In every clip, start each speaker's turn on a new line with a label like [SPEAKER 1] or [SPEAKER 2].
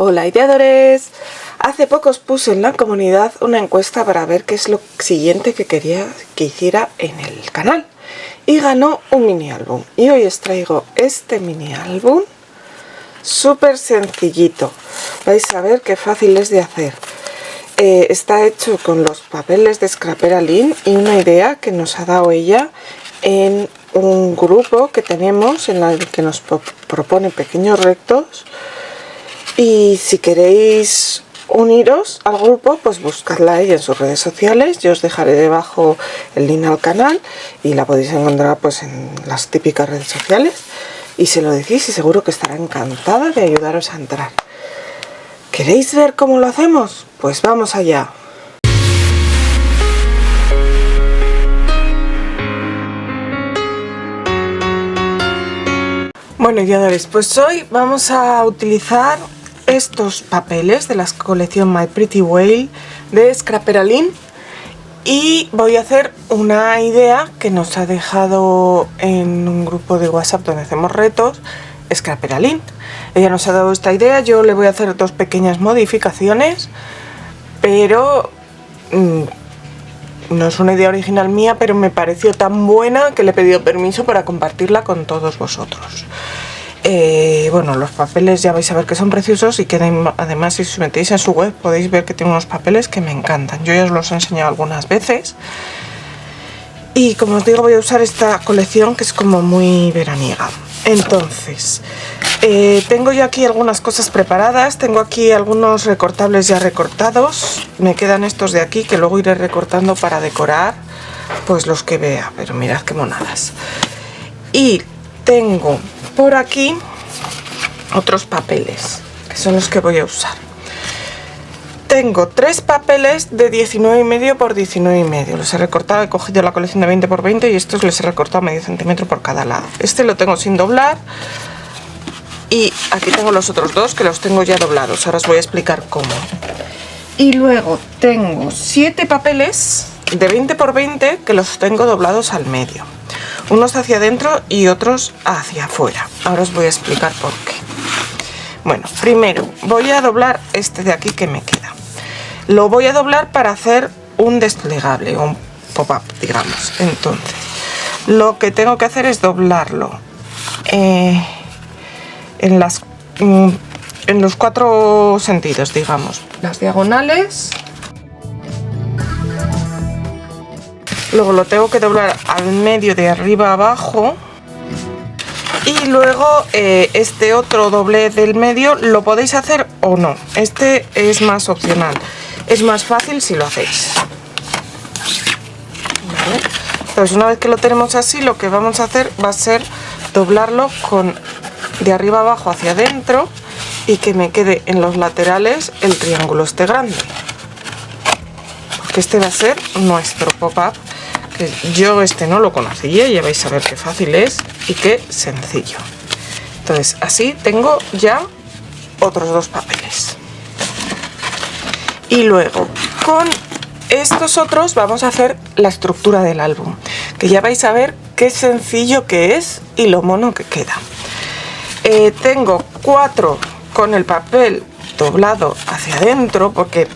[SPEAKER 1] Hola ideadores, hace poco os puse en la comunidad una encuesta para ver qué es lo siguiente que quería que hiciera en el canal y ganó un mini álbum y hoy os traigo este mini álbum súper sencillito. Vais a ver qué fácil es de hacer. Está hecho con los papeles de Scrapera Lynn y una idea que nos ha dado ella en un grupo que tenemos en el que nos propone pequeños retos. Y si queréis uniros al grupo, pues buscarla a ella en sus redes sociales. Yo os dejaré debajo el link al canal y la podéis encontrar pues en las típicas redes sociales. Y se lo decís y seguro que estará encantada de ayudaros a entrar. ¿Queréis ver cómo lo hacemos? Pues vamos allá. Bueno ideadores, pues hoy vamos a utilizar estos papeles de la colección My Pretty Whale de Scrapera Lynn y voy a hacer una idea que nos ha dejado en un grupo de WhatsApp donde hacemos retos Scrapera Lynn. Ella nos ha dado esta idea, yo le voy a hacer dos pequeñas modificaciones, pero no es una idea original mía, pero me pareció tan buena que le he pedido permiso para compartirla con todos vosotros. Bueno, los papeles ya vais a ver que son preciosos y que además si os metéis en su web podéis ver que tiene unos papeles que me encantan. Yo ya os los he enseñado algunas veces y como os digo voy a usar esta colección que es como muy veraniega. Entonces, tengo ya aquí algunas cosas preparadas, tengo aquí algunos recortables ya recortados, me quedan estos de aquí que luego iré recortando para decorar pues los que vea, pero mirad qué monadas. Y tengo por aquí otros papeles que son los que voy a usar. Tengo tres papeles de 19,5 por 19,5. Los he recortado, he cogido la colección de 20 por 20 y estos les he recortado medio centímetro por cada lado. Este lo tengo sin doblar y aquí tengo los otros dos que los tengo ya doblados. Ahora os voy a explicar cómo. Y luego tengo 7 papeles de 20 por 20 que los tengo doblados al medio. Unos hacia adentro y otros hacia afuera. Ahora os voy a explicar por qué. Bueno, primero voy a doblar este de aquí que me queda. Lo voy a doblar para hacer un desplegable, un pop-up, digamos. Entonces, lo que tengo que hacer es doblarlo en los 4 sentidos, digamos. Las diagonales. Luego lo tengo que doblar al medio de arriba a abajo. Y luego este otro doblez del medio lo podéis hacer o no. Este es más opcional. Es más fácil si lo hacéis. ¿Vale? Entonces una vez que lo tenemos así, lo que vamos a hacer va a ser doblarlo de arriba abajo hacia adentro y que me quede en los laterales el triángulo este grande. Porque este va a ser nuestro pop-up. Que yo este no lo conocía, ya vais a ver qué fácil es y qué sencillo. Entonces así tengo ya otros 2 papeles. Y luego con estos otros vamos a hacer la estructura del álbum, que ya vais a ver qué sencillo que es y lo mono que queda. Tengo 4 con el papel doblado hacia adentro porque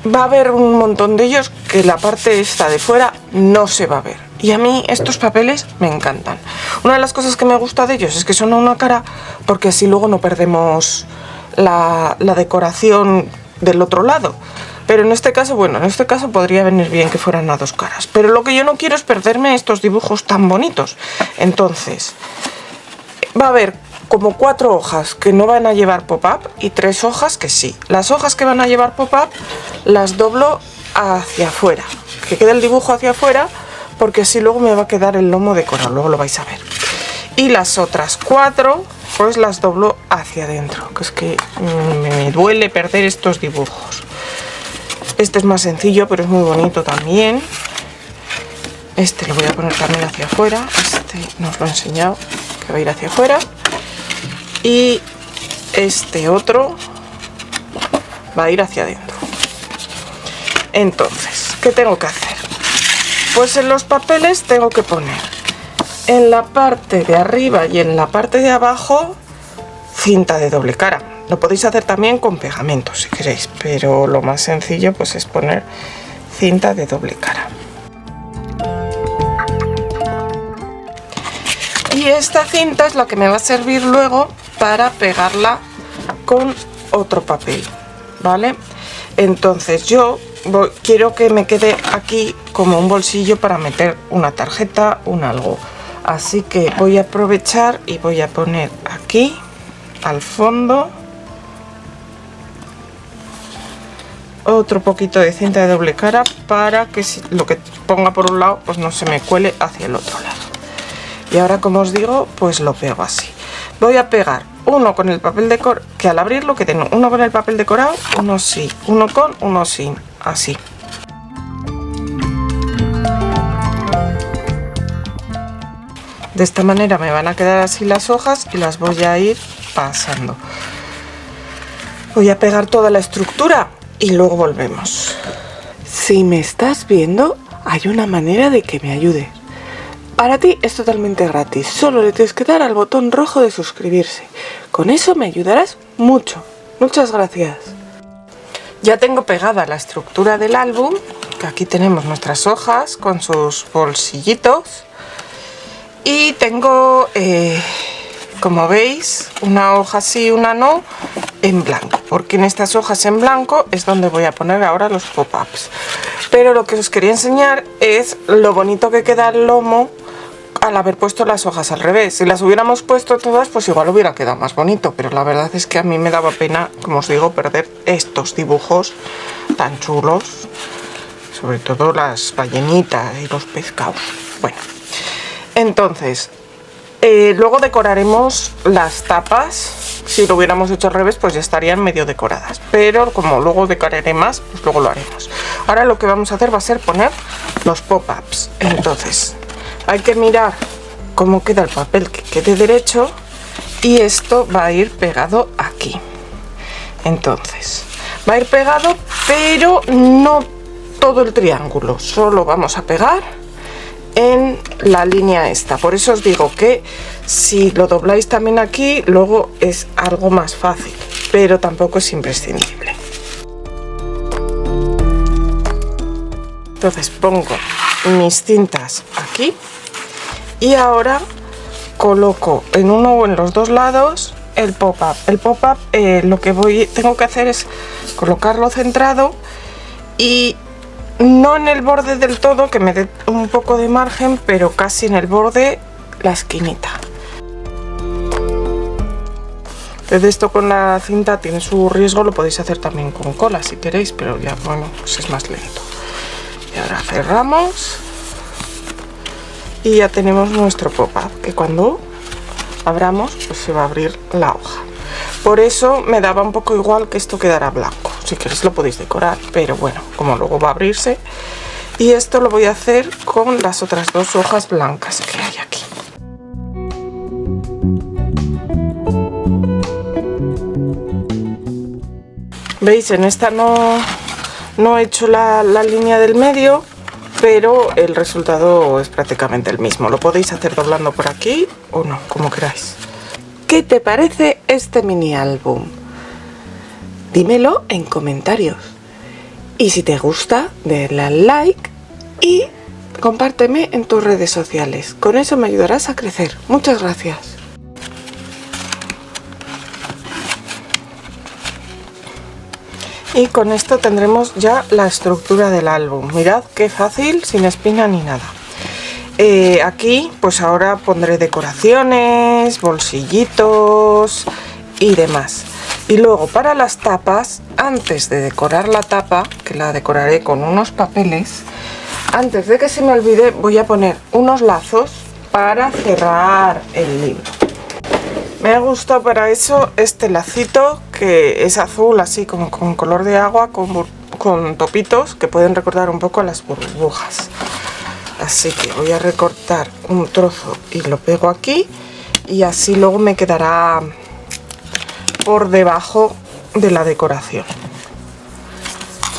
[SPEAKER 1] va a haber un montón de ellos que la parte esta de fuera no se va a ver. Y a mí estos papeles me encantan. Una de las cosas que me gusta de ellos es que son a una cara porque así luego no perdemos la decoración del otro lado. Pero en este caso, bueno, en este caso podría venir bien que fueran a 2 caras. Pero lo que yo no quiero es perderme estos dibujos tan bonitos. Entonces, va a haber como 4 hojas que no van a llevar pop-up y 3 hojas que sí. Las hojas que van a llevar pop-up las doblo hacia afuera, que quede el dibujo hacia afuera porque así luego me va a quedar el lomo decorado, luego lo vais a ver. Y las otras 4 pues las doblo hacia adentro, que es que me duele perder estos dibujos. Este es más sencillo pero es muy bonito también. Este lo voy a poner también hacia afuera, este no os lo he enseñado, que va a ir hacia afuera. Y este otro va a ir hacia adentro. Entonces, ¿qué tengo que hacer? Pues en los papeles tengo que poner en la parte de arriba y en la parte de abajo cinta de doble cara. Lo podéis hacer también con pegamento si queréis, pero lo más sencillo pues es poner cinta de doble cara. Y esta cinta es la que me va a servir luego para pegarla con otro papel, ¿vale? Entonces yo quiero que me quede aquí como un bolsillo para meter una tarjeta, un algo. Así que voy a aprovechar y voy a poner aquí al fondo otro poquito de cinta de doble cara para que lo que ponga por un lado pues no se me cuele hacia el otro lado. Y ahora, como os digo, pues lo pego así. Voy a pegar uno con el papel decorado, que al abrirlo queden uno con el papel decorado, uno sí, uno con, uno sin, así. De esta manera me van a quedar así las hojas y las voy a ir pasando. Voy a pegar toda la estructura y luego volvemos. Si me estás viendo, hay una manera de que me ayudes. Para ti es totalmente gratis, solo le tienes que dar al botón rojo de suscribirse. Con eso me ayudarás mucho. Muchas gracias. Ya tengo pegada la estructura del álbum, que aquí tenemos nuestras hojas con sus bolsillitos. Y tengo, como veis, una hoja sí, una no, en blanco. Porque en estas hojas en blanco es donde voy a poner ahora los pop-ups. Pero lo que os quería enseñar es lo bonito que queda el lomo al haber puesto las hojas al revés. Si las hubiéramos puesto todas, pues igual hubiera quedado más bonito, pero la verdad es que a mí me daba pena, como os digo, perder estos dibujos tan chulos, sobre todo las ballenitas y los pescados. Bueno, entonces luego decoraremos las tapas. Si lo hubiéramos hecho al revés, pues ya estarían medio decoradas, pero como luego decoraré más, pues luego lo haremos. Ahora lo que vamos a hacer va a ser poner los pop-ups. Entonces hay que mirar cómo queda el papel, que quede derecho, y esto va a ir pegado aquí. Entonces va a ir pegado, pero no todo el triángulo, solo vamos a pegar en la línea esta. Por eso os digo que si lo dobláis también aquí, luego es algo más fácil, pero tampoco es imprescindible. Entonces pongo mis cintas aquí y ahora coloco en uno o en los dos lados el pop-up. El pop-up lo que tengo que hacer es colocarlo centrado y no en el borde del todo, que me dé un poco de margen, pero casi en el borde, la esquinita. Entonces esto con la cinta tiene su riesgo, lo podéis hacer también con cola si queréis, pero ya bueno, pues es más lento. Y ahora cerramos y ya tenemos nuestro pop-up, que cuando abramos pues se va a abrir la hoja. Por eso me daba un poco igual que esto quedara blanco. Si queréis lo podéis decorar, pero bueno, como luego va a abrirse. Y esto lo voy a hacer con las otras dos hojas blancas que hay aquí. ¿Veis? En esta no he hecho la línea del medio, pero el resultado es prácticamente el mismo. Lo podéis hacer doblando por aquí o no, como queráis. ¿Qué te parece este mini álbum? Dímelo en comentarios. Y si te gusta, denle al like y compárteme en tus redes sociales. Con eso me ayudarás a crecer. Muchas gracias. Y con esto tendremos ya la estructura del álbum. Mirad qué fácil, sin espina ni nada. Aquí pues ahora pondré decoraciones, bolsillitos y demás. Y luego para las tapas, antes de decorar la tapa, que la decoraré con unos papeles, antes de que se me olvide voy a poner unos lazos para cerrar el libro. Me ha gustado para eso este lacito, que es azul así como con color de agua, con topitos que pueden recordar un poco a las burbujas. Así que voy a recortar un trozo y lo pego aquí, y así luego me quedará por debajo de la decoración.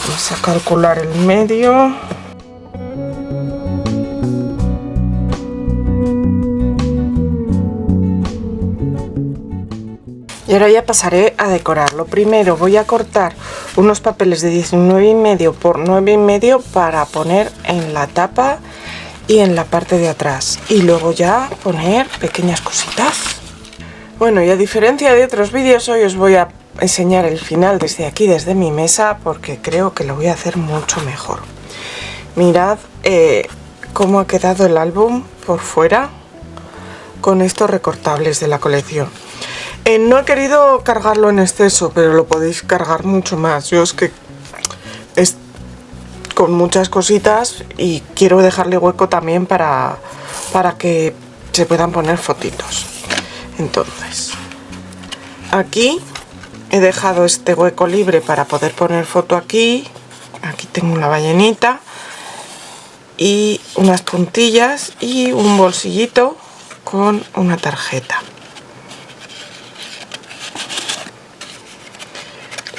[SPEAKER 1] Vamos a calcular el medio. Y ahora ya pasaré a decorarlo. Primero voy a cortar unos papeles de 19,5 por 9,5 para poner en la tapa y en la parte de atrás. Y luego ya poner pequeñas cositas. Bueno, y a diferencia de otros vídeos, hoy os voy a enseñar el final desde aquí, desde mi mesa, porque creo que lo voy a hacer mucho mejor. Mirad cómo ha quedado el álbum por fuera con estos recortables de la colección. No he querido cargarlo en exceso, pero lo podéis cargar mucho más. Yo es que es con muchas cositas y quiero dejarle hueco también para que se puedan poner fotitos. Entonces, aquí he dejado este hueco libre para poder poner foto aquí. Aquí tengo una ballenita y unas puntillas y un bolsillito con una tarjeta.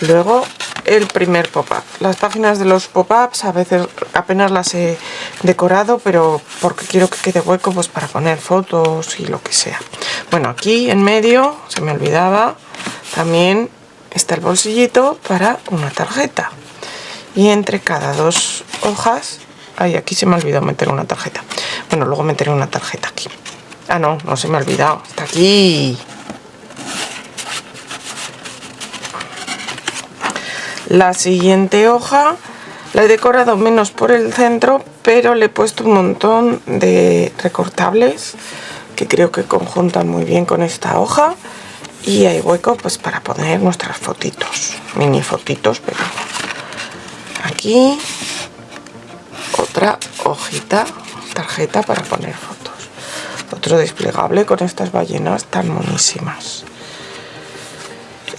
[SPEAKER 1] Luego el primer pop-up. Las páginas de los pop-ups a veces apenas las he decorado, pero porque quiero que quede hueco pues para poner fotos y lo que sea. Bueno, aquí en medio, se me olvidaba, también está el bolsillito para una tarjeta. Y entre cada dos hojas, ay, aquí se me ha olvidado meter una tarjeta. Bueno, luego meteré una tarjeta aquí. Ah, no, no se me ha olvidado, está aquí. La siguiente hoja la he decorado menos por el centro, pero le he puesto un montón de recortables que creo que conjuntan muy bien con esta hoja y hay hueco pues para poner nuestras fotitos, mini fotitos, pero aquí otra hojita, tarjeta para poner fotos, otro desplegable con estas ballenas tan monísimas.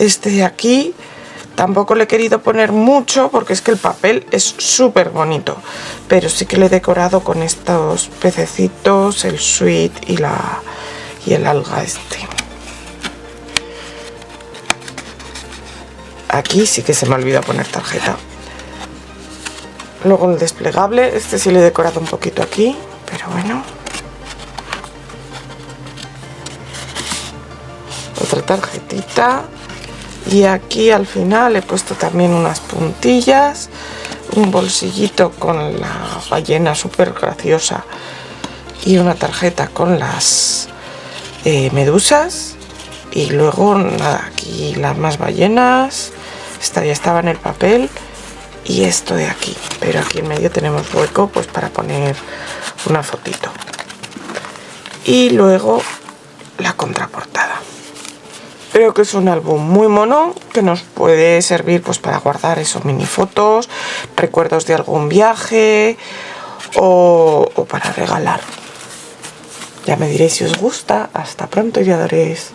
[SPEAKER 1] Este de aquí tampoco le he querido poner mucho porque es que el papel es súper bonito, pero sí que le he decorado con estos pececitos, el sweet y el alga este. Aquí sí que se me olvidó poner tarjeta. Luego el desplegable, este sí le he decorado un poquito aquí, pero bueno. Otra tarjetita. Y aquí al final he puesto también unas puntillas, un bolsillito con la ballena súper graciosa y una tarjeta con las medusas. Y luego nada, aquí las más ballenas, esta ya estaba en el papel y esto de aquí. Pero aquí en medio tenemos hueco pues para poner una fotito. Y luego la contraportada. Creo que es un álbum muy mono que nos puede servir pues para guardar esos mini fotos, recuerdos de algún viaje o para regalar. Ya me diréis si os gusta. Hasta pronto y adoréis.